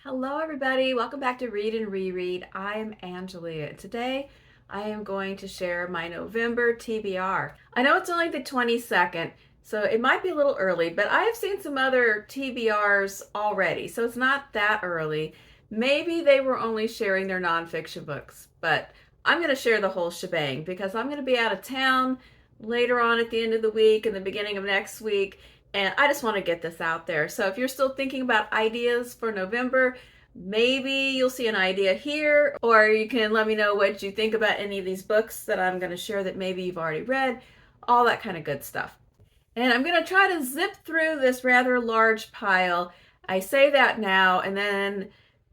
Hello everybody, welcome back to Read and Reread. I'm Angelia. Today I am going to share my November TBR. I know it's only the 22nd, so it might be a little early, but I have seen some other TBRs already, so it's not that early. Maybe they were only sharing their nonfiction books, but I'm going to share the whole shebang because I'm going to be out of town later on at the end of the week and the beginning of next week. And I just want to get this out there. So if you're still thinking about ideas for November, maybe you'll see an idea here, or you can let me know what you think about any of these books that I'm going to share that maybe you've already read, all that kind of good stuff. And I'm going to try to zip through this rather large pile. I say that now, and then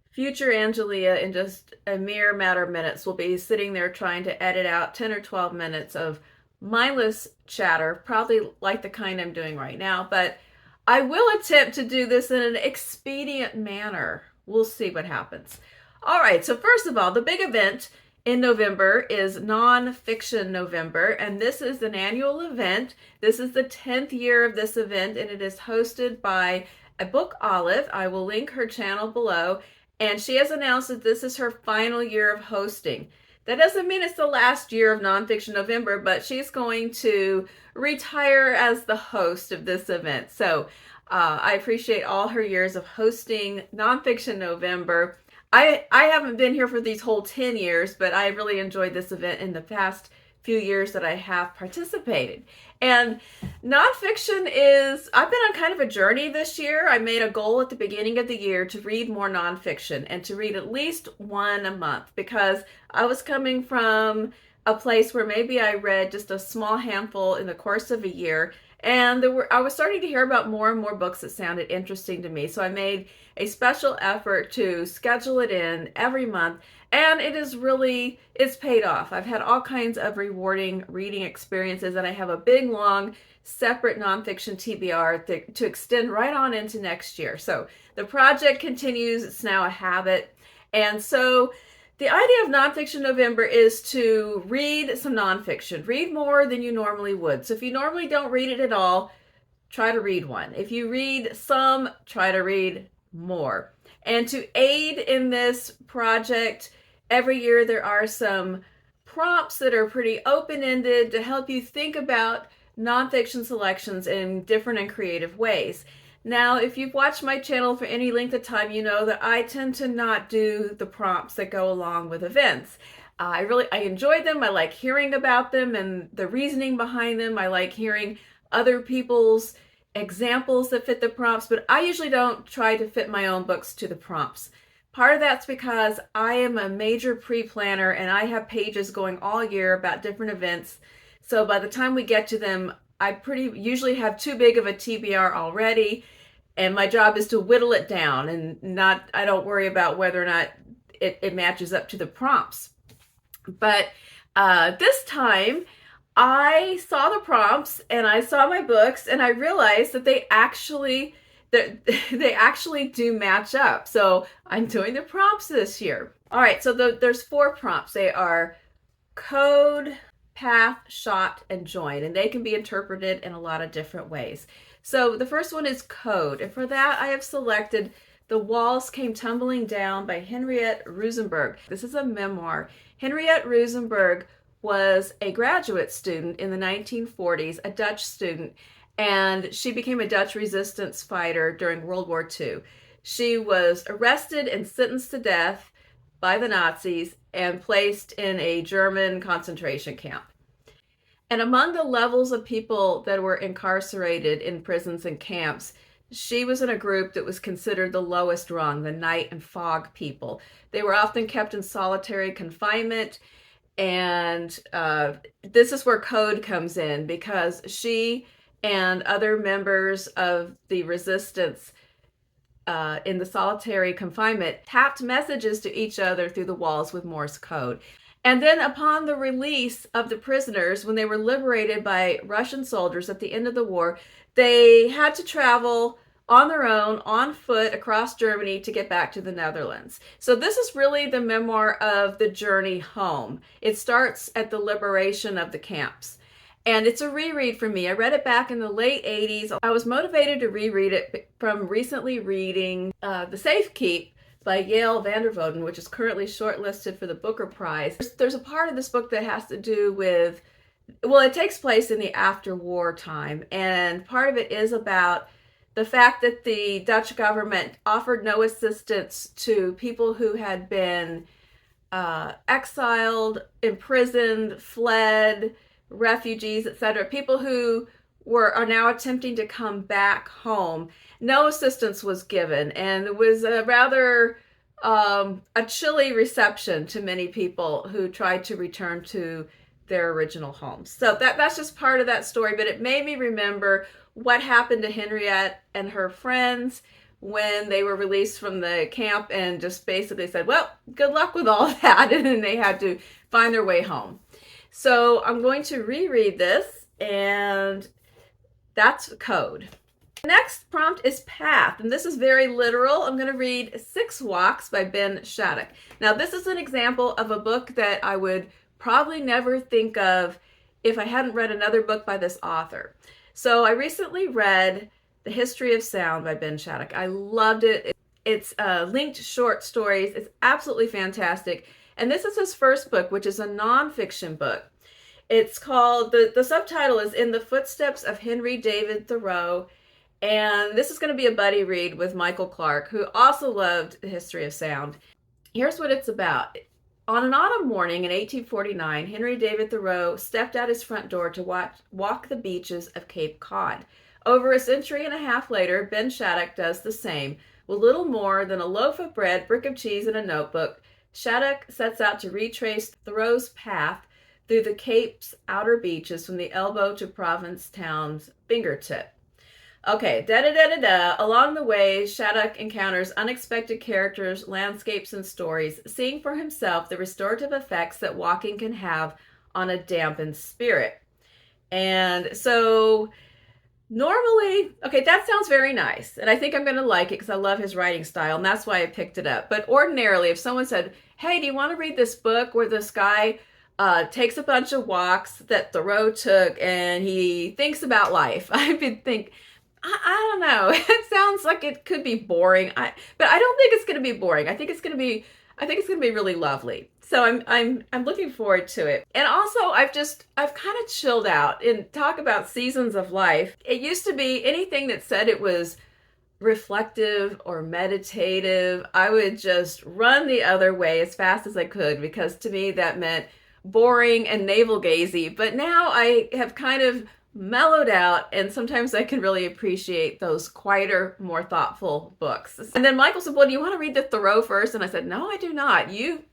future Angelia, in just a mere matter of minutes, will be sitting there trying to edit out 10 or 12 minutes of mindless chatter, probably like the kind I'm doing right now, but I will attempt to do this in an expedient manner. We'll see what happens. All right, so first of all, the big event in November is Nonfiction November, and this is an annual event. This is the 10th year of this event, and it is hosted by a book olive. I will link her channel below, and she has announced that this is her final year of hosting. That doesn't mean it's the last year of Nonfiction November, but she's going to retire as the host of this event. So I appreciate all her years of hosting Nonfiction November. I haven't been here for these whole 10 years, but I really enjoyed this event in the past few years that I have participated. And nonfiction is, I've been on kind of a journey this year. I made a goal at the beginning of the year to read more nonfiction and to read at least one a month, because I was coming from a place where maybe I read just a small handful in the course of a year. And I was starting to hear about more and more books that sounded interesting to me. So I made a special effort to schedule it in every month. And it's paid off. I've had all kinds of rewarding reading experiences, and I have a big, long, separate nonfiction TBR to extend right on into next year. So the project continues. It's now a habit. And so the idea of Nonfiction November is to read some nonfiction. Read more than you normally would. So if you normally don't read it at all, try to read one. If you read some, try to read more. And to aid in this project, every year there are some prompts that are pretty open-ended to help you think about nonfiction selections in different and creative ways. Now, if you've watched my channel for any length of time, you know that I tend to not do the prompts that go along with events. I enjoy them. I like hearing about them and the reasoning behind them. I like hearing other people's examples that fit the prompts, but I usually don't try to fit my own books to the prompts. Part of that's because I am a major pre-planner and I have pages going all year about different events. So by the time we get to them, I usually have too big of a TBR already, and my job is to whittle it down and I don't worry about whether or not it matches up to the prompts. But this time I saw the prompts and I saw my books and I realized that they actually do match up. So I'm doing the prompts this year. All right, so there's 4 prompts. They are code, path, shot, and join, and they can be interpreted in a lot of different ways. So the first one is code, and for that I have selected The Walls Came Tumbling Down by Henriette Roosenburg. This is a memoir. Henriette Roosenburg was a graduate student in the 1940s, a Dutch student, and she became a Dutch resistance fighter during World War II. She was arrested and sentenced to death by the Nazis and placed in a German concentration camp. And among the levels of people that were incarcerated in prisons and camps, she was in a group that was considered the lowest rung, the night and fog people. They were often kept in solitary confinement, and this is where code comes in, because she and other members of the resistance in the solitary confinement tapped messages to each other through the walls with Morse code. And then upon the release of the prisoners, when they were liberated by Russian soldiers at the end of the war, they had to travel on their own, on foot, across Germany to get back to the Netherlands. So this is really the memoir of the journey home. It starts at the liberation of the camps. And it's a reread for me. I read it back in the late 80s. I was motivated to reread it from recently reading The Safe Keep by Yale Vandervoden, which is currently shortlisted for the Booker Prize. There's a part of this book that has to do with, well, it takes place in the after-war time, and part of it is about the fact that the Dutch government offered no assistance to people who had been exiled, imprisoned, fled, refugees, etc. People who are now attempting to come back home. No assistance was given, and it was a rather a chilly reception to many people who tried to return to their original homes. So that's just part of that story, but it made me remember what happened to Henriette and her friends when they were released from the camp and just basically said, well, good luck with all that, and then they had to find their way home. So I'm going to reread this, and that's code. The next prompt is path, and this is very literal. I'm going to read 6 Walks by Ben Shattuck. Now, this is an example of a book that I would probably never think of if I hadn't read another book by this author. So I recently read The History of Sound by Ben Shattuck. I loved it. It's linked short stories. It's absolutely fantastic. And this is his first book, which is a nonfiction book. It's called, the subtitle is In the Footsteps of Henry David Thoreau. And this is going to be a buddy read with Michael Clark, who also loved The History of Sound. Here's what it's about. On an autumn morning in 1849, Henry David Thoreau stepped out his front door to walk the beaches of Cape Cod. Over a century and a half later, Ben Shattuck does the same. With little more than a loaf of bread, brick of cheese, and a notebook, Shattuck sets out to retrace Thoreau's path through the Cape's outer beaches from the elbow to Provincetown's fingertip. Okay, Along the way, Shattuck encounters unexpected characters, landscapes, and stories, seeing for himself the restorative effects that walking can have on a dampened spirit. And so normally, okay, that sounds very nice, and I think I'm going to like it because I love his writing style, and that's why I picked it up. But ordinarily, if someone said, hey, do you want to read this book where this guy takes a bunch of walks that Thoreau took and he thinks about life, I would think, I don't know. It sounds like it could be boring. But I don't think it's going to be boring. I think it's going to be really lovely. So I'm looking forward to it. And also I've kind of chilled out and talk about seasons of life. It used to be anything that said it was reflective or meditative, I would just run the other way as fast as I could, because to me that meant boring and navel-gazy. But now I have kind of mellowed out, and sometimes I can really appreciate those quieter, more thoughtful books. And then Michael said, well, do you want to read the Thoreau first? And I said, no, I do not. You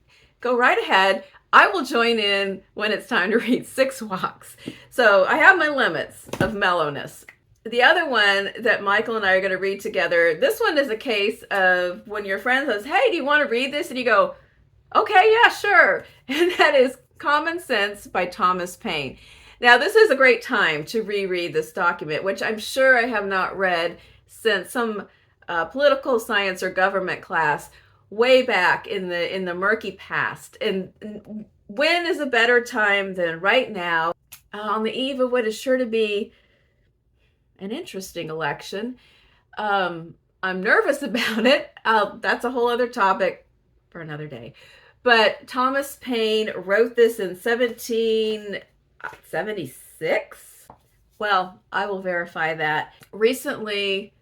go right ahead. I will join in when it's time to read 6 Walks. So I have my limits of mellowness. The other one that Michael and I are going to read together, this one is a case of when your friend says, hey, do you want to read this? And you go, okay, yeah, sure. And that is Common Sense by Thomas Paine. Now, this is a great time to reread this document, which I'm sure I have not read since some political science or government class way back in the murky past. And when is a better time than right now, on the eve of what is sure to be an interesting election? I'm nervous about it. That's a whole other topic for another day. But Thomas Paine wrote this in 1776? Well, I will verify that. Recently,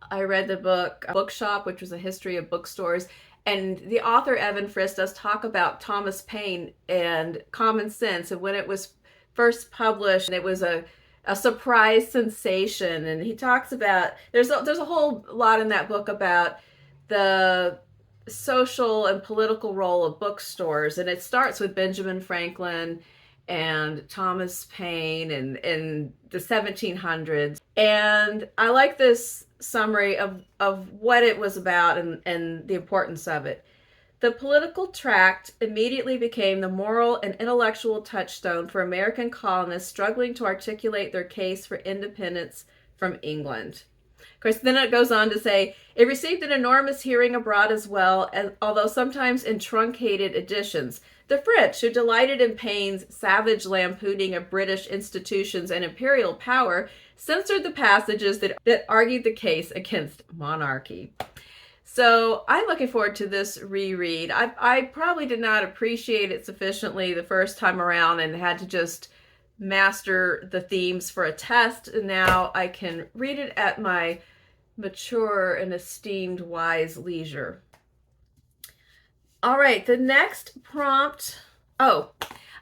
I read the book Bookshop, which was a history of bookstores, and the author Evan Frist does talk about Thomas Paine and Common Sense, and when it was first published, and it was a surprise sensation. And he talks about, there's a whole lot in that book about the social and political role of bookstores, and it starts with Benjamin Franklin and Thomas Paine in the 1700s. And I like this summary of what it was about and the importance of it. The political tract immediately became the moral and intellectual touchstone for American colonists struggling to articulate their case for independence from England. Of course, then it goes on to say, it received an enormous hearing abroad as well, and although sometimes in truncated editions. The French, who delighted in Paine's savage lampooning of British institutions and imperial power, censored the passages that argued the case against monarchy. So I'm looking forward to this reread. I probably did not appreciate it sufficiently the first time around and had to just master the themes for a test. And now I can read it at my mature and esteemed wise leisure. All right, the next prompt. Oh,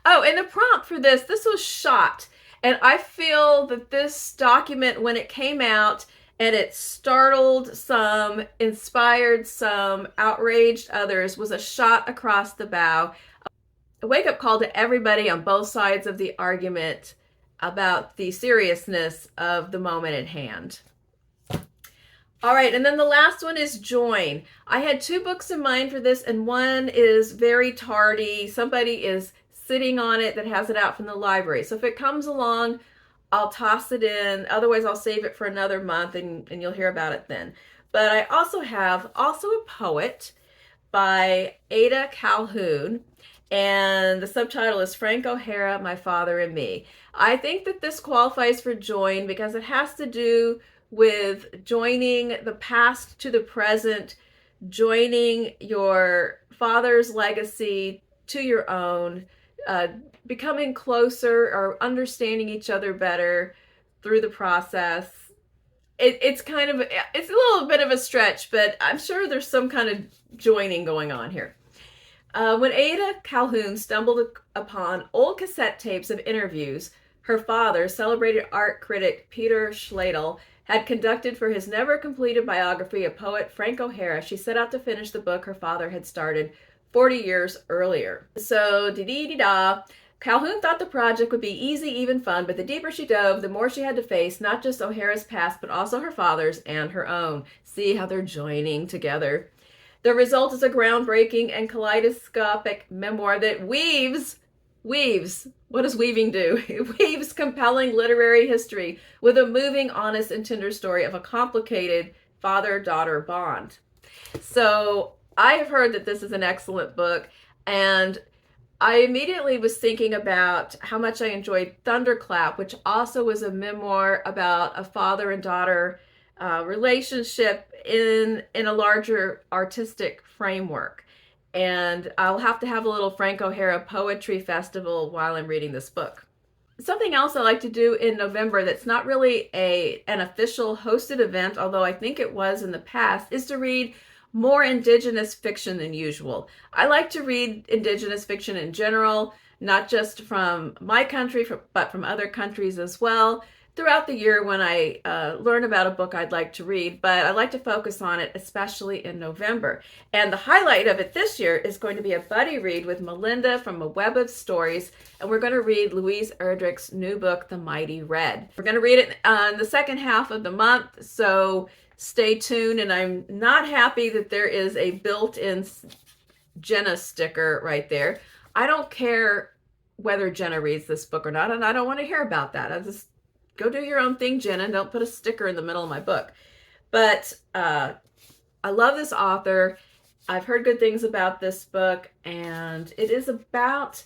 and the prompt for this was shot. And I feel that this document, when it came out, and it startled some, inspired some, outraged others, was a shot across the bow. A wake-up call to everybody on both sides of the argument about the seriousness of the moment at hand. All right, and then the last one is Join. I had 2 books in mind for this, and one is very tardy. Somebody is sitting on it that has it out from the library. So if it comes along, I'll toss it in. Otherwise, I'll save it for another month, and you'll hear about it then. But I also have a poet by Ada Calhoun, and the subtitle is Frank O'Hara, My Father and Me. I think that this qualifies for Join because it has to do with joining the past to the present, joining your father's legacy to your own, becoming closer or understanding each other better through the process. It's a little bit of a stretch, but I'm sure there's some kind of joining going on here. When Ada Calhoun stumbled upon old cassette tapes of interviews her father, celebrated art critic Peter Schlegel, had conducted for his never-completed biography of poet Frank O'Hara, she set out to finish the book her father had started 40 years earlier. So, dee-dee-dee-da. Calhoun thought the project would be easy, even fun, but the deeper she dove, the more she had to face, not just O'Hara's past, but also her father's and her own. See how they're joining together. The result is a groundbreaking and kaleidoscopic memoir that weaves. What does weaving do? It weaves compelling literary history with a moving, honest, and tender story of a complicated father-daughter bond. So I have heard that this is an excellent book, and I immediately was thinking about how much I enjoyed Thunderclap, which also was a memoir about a father and daughter relationship in a larger artistic framework. And I'll have to have a little Frank O'Hara poetry festival while I'm reading this book. Something else I like to do in November that's not really an official hosted event, although I think it was in the past, is to read more Indigenous fiction than usual. I like to read Indigenous fiction in general, not just from my country, but from other countries as well, throughout the year when I learn about a book I'd like to read, but I like to focus on it, especially in November. And the highlight of it this year is going to be a buddy read with Melinda from A Web of Stories, and we're going to read Louise Erdrich's new book, The Mighty Red. We're going to read it in the second half of the month, so stay tuned. And I'm not happy that there is a built-in Jenna sticker right there. I don't care whether Jenna reads this book or not, and I don't want to hear about that. I just go do your own thing, Jenna. Don't put a sticker in the middle of my book. But I love this author. I've heard good things about this book, and it is about,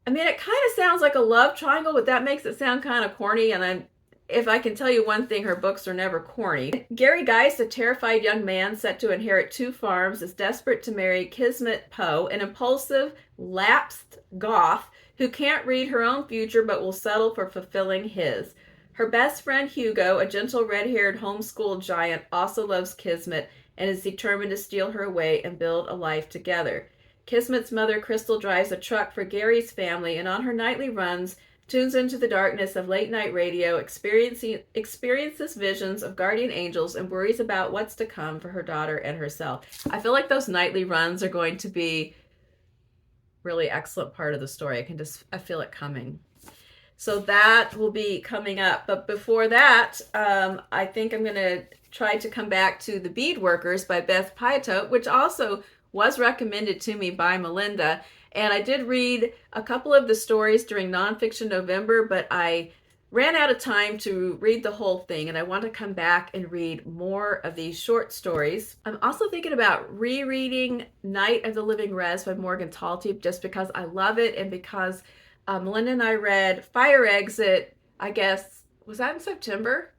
it kind of sounds like a love triangle, but that makes it sound kind of corny, and if I can tell you one thing, her books are never corny. Gary Geist, a terrified young man set to inherit 2 farms, is desperate to marry Kismet Poe, an impulsive, lapsed goth who can't read her own future but will settle for fulfilling his. Her best friend Hugo, a gentle red-haired homeschool giant, also loves Kismet and is determined to steal her away and build a life together. Kismet's mother, Crystal, drives a truck for Gary's family, and on her nightly runs, tunes into the darkness of late-night radio, experiences visions of guardian angels, and worries about what's to come for her daughter and herself. I feel like those nightly runs are going to be really excellent part of the story. I feel it coming. So that will be coming up. But before that, I think I'm going to try to come back to The Beadworkers by Beth Piatote, which also was recommended to me by Melinda. And I did read a couple of the stories during Nonfiction November, but I ran out of time to read the whole thing, and I want to come back and read more of these short stories. I'm also thinking about rereading Night of the Living Res by Morgan Talty, just because I love it, and because Melinda and I read Fire Exit, I guess, was that in September?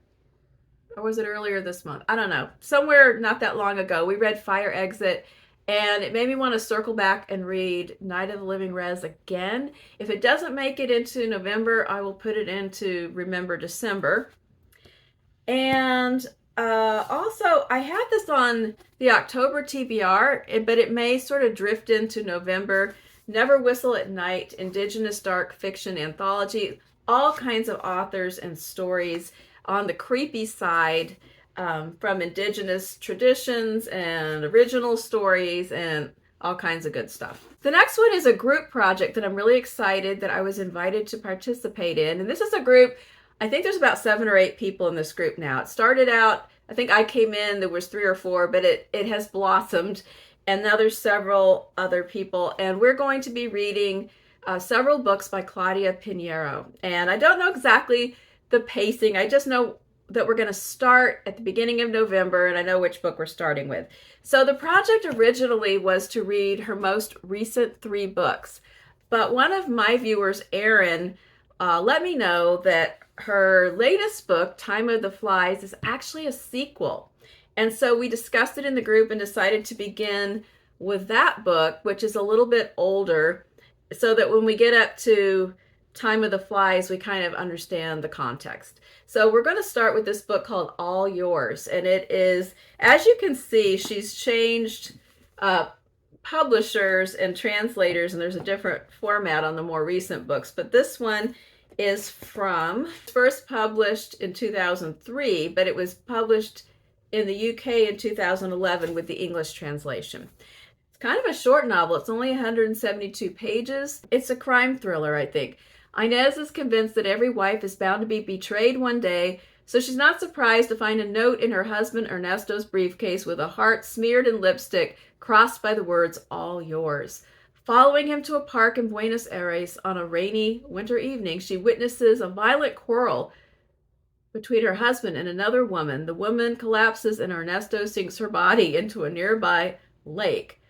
or was it earlier this month? I don't know. Somewhere not that long ago, we read Fire Exit, and it made me want to circle back and read Night of the Living Res again. If it doesn't make it into November, I will put it into Remember December. And also, I had this on the October TBR, but it may sort of drift into November. Never Whistle at Night, Indigenous Dark Fiction Anthology, all kinds of authors and stories on the creepy side, from indigenous traditions and original stories and all kinds of good stuff. The next one is a group project that I'm really excited that I was invited to participate in. And this is a group, I think there's about 7 or 8 people in this group now. It started out, I think I came in, there was 3 or 4, but it has blossomed. And now there's several other people. And we're going to be reading several books by Claudia Pineiro. And I don't know exactly the pacing. I just know that we're going to start at the beginning of November, and I know which book we're starting with. So the project originally was to read her most recent 3 books. But one of my viewers, Erin, let me know that her latest book, Time of the Flies, is actually a sequel. And so we discussed it in the group and decided to begin with that book, which is a little bit older, so that when we get up to Time of the Flies, we kind of understand the context. So we're going to start with this book called All Yours. And it is, as you can see, she's changed publishers and translators, and there's a different format on the more recent books. But this one is first published in 2003, but it was published in the UK in 2011 with the English translation. It's kind of a short novel. It's only 172 pages. It's a crime thriller, I think. Inez is convinced that every wife is bound to be betrayed one day, so she's not surprised to find a note in her husband Ernesto's briefcase with a heart smeared in lipstick crossed by the words, "All yours." Following him to a park in Buenos Aires on a rainy winter evening, she witnesses a violent quarrel between her husband and another woman. The woman collapses and Ernesto sinks her body into a nearby lake.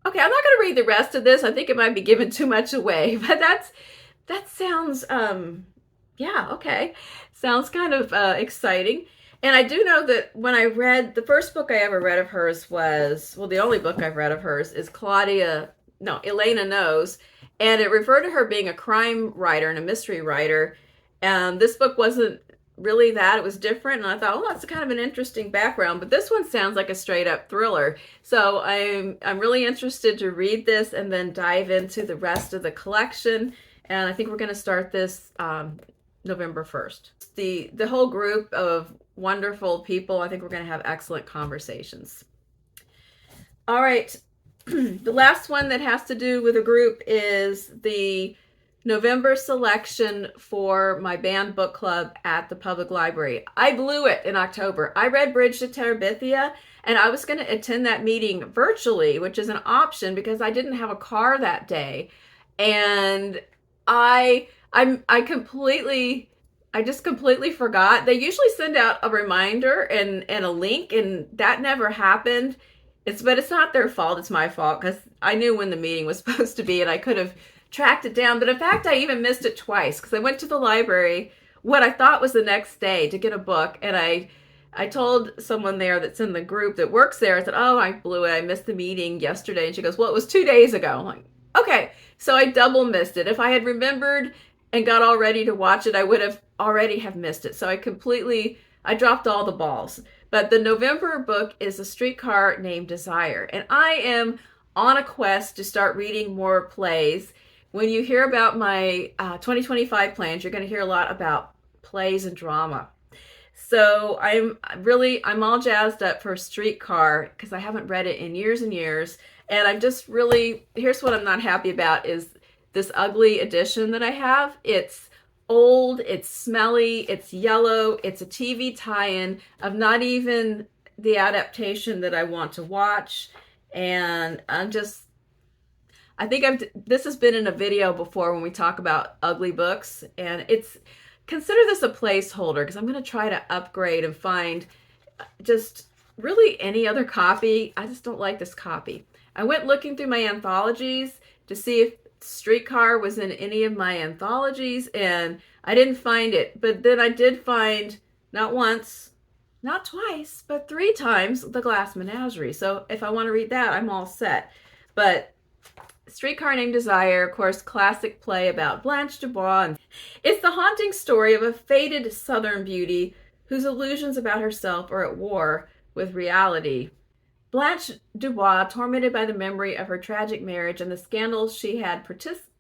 Okay, I'm not going to read the rest of this. I think it might be giving too much away, but that sounds, yeah, okay. Sounds kind of exciting. And I do know that when I read, the first book I ever read of hers was, well, the only book I've read of hers is Elena Knows. And it referred to her being a crime writer and a mystery writer. And this book wasn't really that. It was different. And I thought, oh, that's kind of an interesting background. But this one sounds like a straight up thriller. So I'm really interested to read this and then dive into the rest of the collection. And I think we're going to start this November 1st. The whole group of wonderful people, I think we're going to have excellent conversations. All right. The last one that has to do with a group is the November selection for my banned book club at the public library. I blew it in October. I read Bridge to Terabithia, and I was going to attend that meeting virtually, which is an option because I didn't have a car that day. And I just completely forgot. They usually send out a reminder and a link, and that never happened. But it's not their fault. It's my fault because I knew when the meeting was supposed to be, and I could have tracked it down. But in fact, I even missed it twice because I went to the library what I thought was the next day to get a book, and I told someone there that's in the group that works there, I said, oh, I blew it. I missed the meeting yesterday. And she goes, well, it was 2 days ago. I'm like, okay. So I double missed it. If I had remembered and got all ready to watch it, I would have already have missed it. So I dropped all the balls. But the November book is A Streetcar Named Desire. And I am on a quest to start reading more plays. When you hear about my 2025 plans, you're going to hear a lot about plays and drama. So I'm all jazzed up for Streetcar because I haven't read it in years and years. And I'm just here's what I'm not happy about is this ugly edition that I have. It's old, it's smelly, it's yellow, it's a TV tie-in of not even the adaptation that I want to watch. And I think this has been in a video before when we talk about ugly books, and consider this a placeholder because I'm going to try to upgrade and find just really any other copy. I just don't like this copy. I went looking through my anthologies to see if Streetcar was in any of my anthologies, and I didn't find it. But then I did find not once, not twice, but 3 times The Glass Menagerie. So if I want to read that, I'm all set. But Streetcar Named Desire, of course, classic play about Blanche Dubois. It's the haunting story of a faded Southern beauty whose illusions about herself are at war with reality. Blanche Dubois, tormented by the memory of her tragic marriage and the scandals she had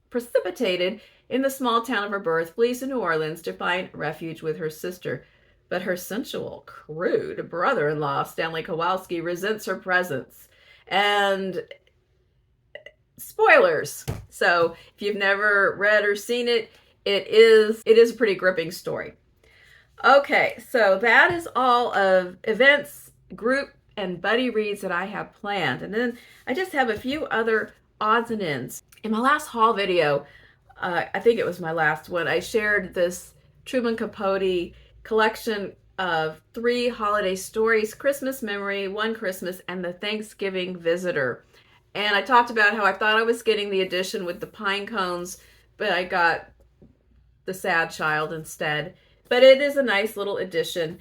precipitated in the small town of her birth, flees to New Orleans to find refuge with her sister. But her sensual, crude brother-in-law, Stanley Kowalski, resents her presence. And spoilers. So if you've never read or seen it, it is a pretty gripping story. Okay, so that is all of events, group, and buddy reads that I have planned. And then I just have a few other odds and ends. In my last haul video, I think it was my last one, I shared this Truman Capote collection of 3 holiday stories: Christmas Memory, One Christmas, and The Thanksgiving Visitor. And I talked about how I thought I was getting the edition with the pine cones, but I got the sad child instead. But it is a nice little edition.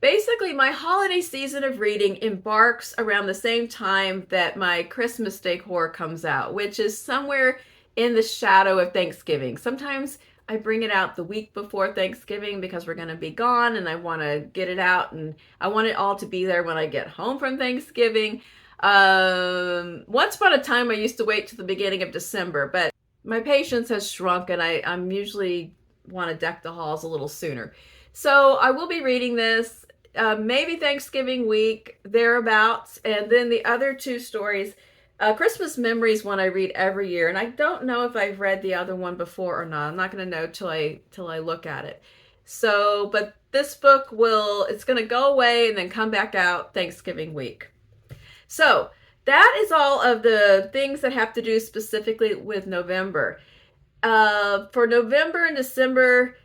Basically, my holiday season of reading embarks around the same time that my Christmas decor comes out, which is somewhere in the shadow of Thanksgiving. Sometimes I bring it out the week before Thanksgiving because we're going to be gone and I want to get it out, and I want it all to be there when I get home from Thanksgiving. Once upon a time I used to wait to the beginning of December, but my patience has shrunk and I'm usually want to deck the halls a little sooner. So I will be reading this maybe Thanksgiving week, thereabouts, and then the other 2 stories. Christmas Memories one I read every year, and I don't know if I've read the other one before or not. I'm not going to know till I look at it. So, but this book it's going to go away and then come back out Thanksgiving week. So that is all of the things that have to do specifically with November. For November and December,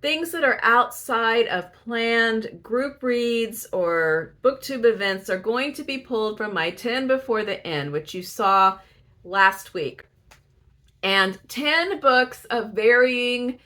things that are outside of planned group reads or booktube events are going to be pulled from my 10 before the end, which you saw last week. And 10 books of varying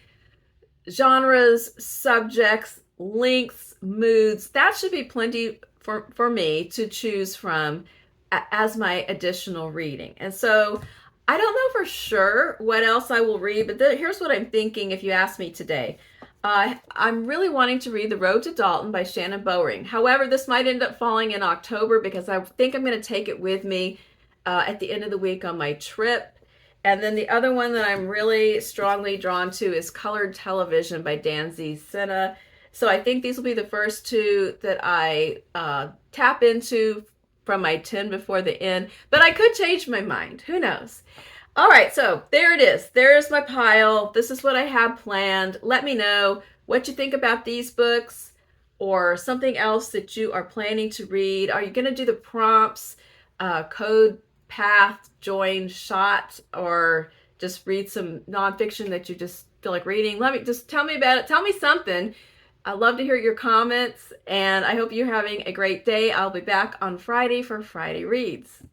genres, subjects, lengths, moods. That should be plenty for me to choose from as my additional reading. And so I don't know for sure what else I will read, but here's what I'm thinking if you ask me today. I'm really wanting to read The Road to Dalton by Shannon Bowring. However, this might end up falling in October because I think I'm going to take it with me at the end of the week on my trip. And then the other one that I'm really strongly drawn to is Colored Television by Danzy, Senna. So I think these will be the first 2 that I tap into from my 10 before the end. But I could change my mind. Who knows? All right, so there it is. There's my pile. This is what I have planned. Let me know what you think about these books or something else that you are planning to read. Are you going to do the prompts, code, path, join, shot, or just read some nonfiction that you just feel like reading? Tell me about it. Tell me something. I'd love to hear your comments, and I hope you're having a great day. I'll be back on Friday for Friday Reads.